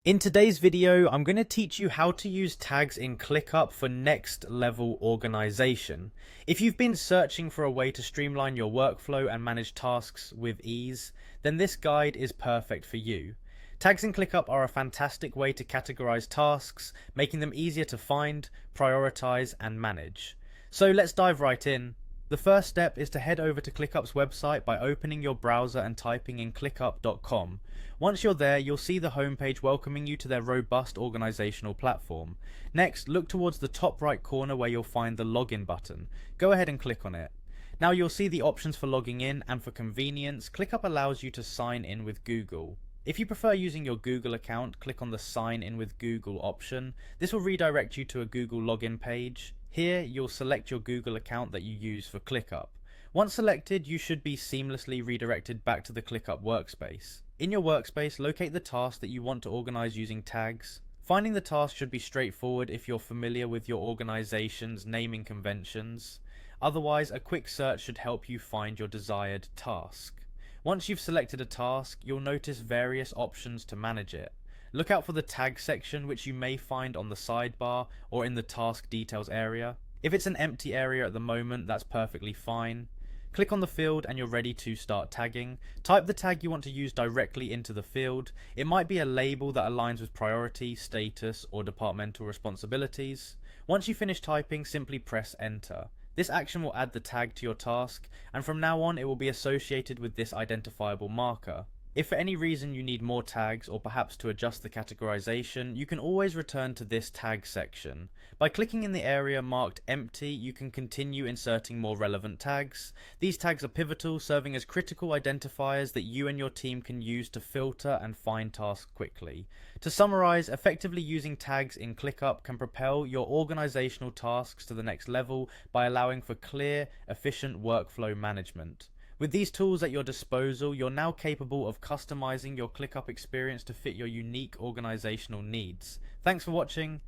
In today's video, I'm going to teach you how to use tags in Clickup for next level organization. If you've been searching for a way to streamline your workflow and manage tasks with ease, then this guide is perfect for you. Tags in Clickup are a fantastic way to categorize tasks, making them easier to find, prioritize, and manage. So let's dive right in. The first step is to head over to Clickup's website by opening your browser and typing in clickup.com. Once you're there, you'll see the homepage welcoming you to their robust organizational platform. Next, look towards the top right corner where you'll find the login button. Go ahead and click on it. Now you'll see the options for logging in, and for convenience, ClickUp allows you to sign in with Google. If you prefer using your Google account, click on the Sign in with Google option. This will redirect you to a Google login page. Here, you'll select your Google account that you use for ClickUp. Once selected, you should be seamlessly redirected back to the ClickUp workspace. In your workspace, locate the task that you want to organize using tags. Finding the task should be straightforward if you're familiar with your organization's naming conventions. Otherwise, a quick search should help you find your desired task. Once you've selected a task, you'll notice various options to manage it. Look out for the tag section, which you may find on the sidebar or in the task details area. If it's an empty area at the moment, that's perfectly fine. Click on the field and you're ready to start tagging. Type the tag you want to use directly into the field. It might be a label that aligns with priority, status, or departmental responsibilities. Once you finish typing, simply press enter. This action will add the tag to your task, and from now on it will be associated with this identifiable marker. If for any reason you need more tags, or perhaps to adjust the categorization, you can always return to this tag section. By clicking in the area marked empty, you can continue inserting more relevant tags. These tags are pivotal, serving as critical identifiers that you and your team can use to filter and find tasks quickly. To summarize, effectively using tags in ClickUp can propel your organizational tasks to the next level by allowing for clear, efficient workflow management. With these tools at your disposal, you're now capable of customizing your ClickUp experience to fit your unique organizational needs. Thanks for watching.